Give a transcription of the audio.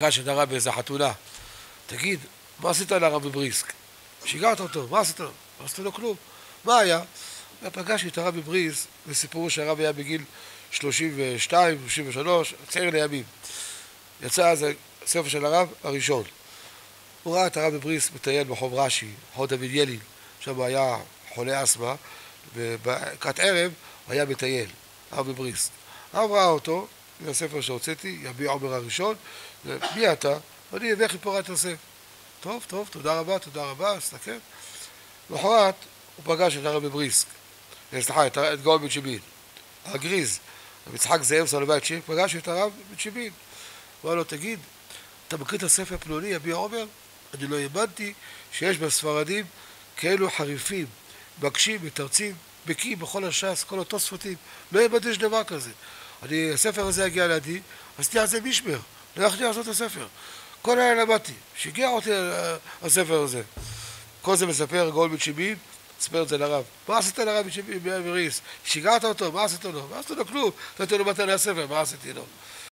פגש את הרב באיזה חתונה. תגיד, מה עשית לרב בבריסק? שיגעת אותו, מה עשית לו? לא עשית לו כלום. מה היה? פגשתי את הרב בבריסק, וסיפרו שהרב היה בגיל 32, 33, צעיר לימים. יצא אז הספר של הרב הראשון. הוא ראה את הרב בבריסק מטייל ברחוב רש"י, רחוב דוד ילין, שם היה חולה אסמה, ובקראת ערב הוא היה מטייל, הרב בבריסק. הרב ראה אותו, זה הספר שהוצאתי, יביע עומר הראשון, מי אתה? ואני אביא לכם פה את הספר. טוב, טוב, תודה רבה, הסתכל. למחרת הוא פגש את הרב בבריסק, סליחה, את גאון בן שמעון, הגריז, יצחק זאב סולובייצ'יק, פגש את הרב בן שמעון. הוא אמר לו, תגיד, אתה מכיר את הספר פלוני, יביע עומר? אני לא האמנתי שיש בספרדים כאלו חריפים, מקשים, מתרצים, בקיאים בכל הש"ס, כל אותו שפתים. לא האמנתי שיש דבר כזה. הספר הזה הגיע לידי, עשיתי על זה משמר, לא יכולתי לעשות את הספר. כל הלילה למדתי, שיגע אותי הספר הזה. כל זה מספר גאון בן שמעון, מספר את זה לרב. מה עשית לרב בן שמעון בבריסק? שיגעת אותו, מה עשית לו? מה עשית לו כלום? נתתי לו מתנה הספר, מה עשיתי לו?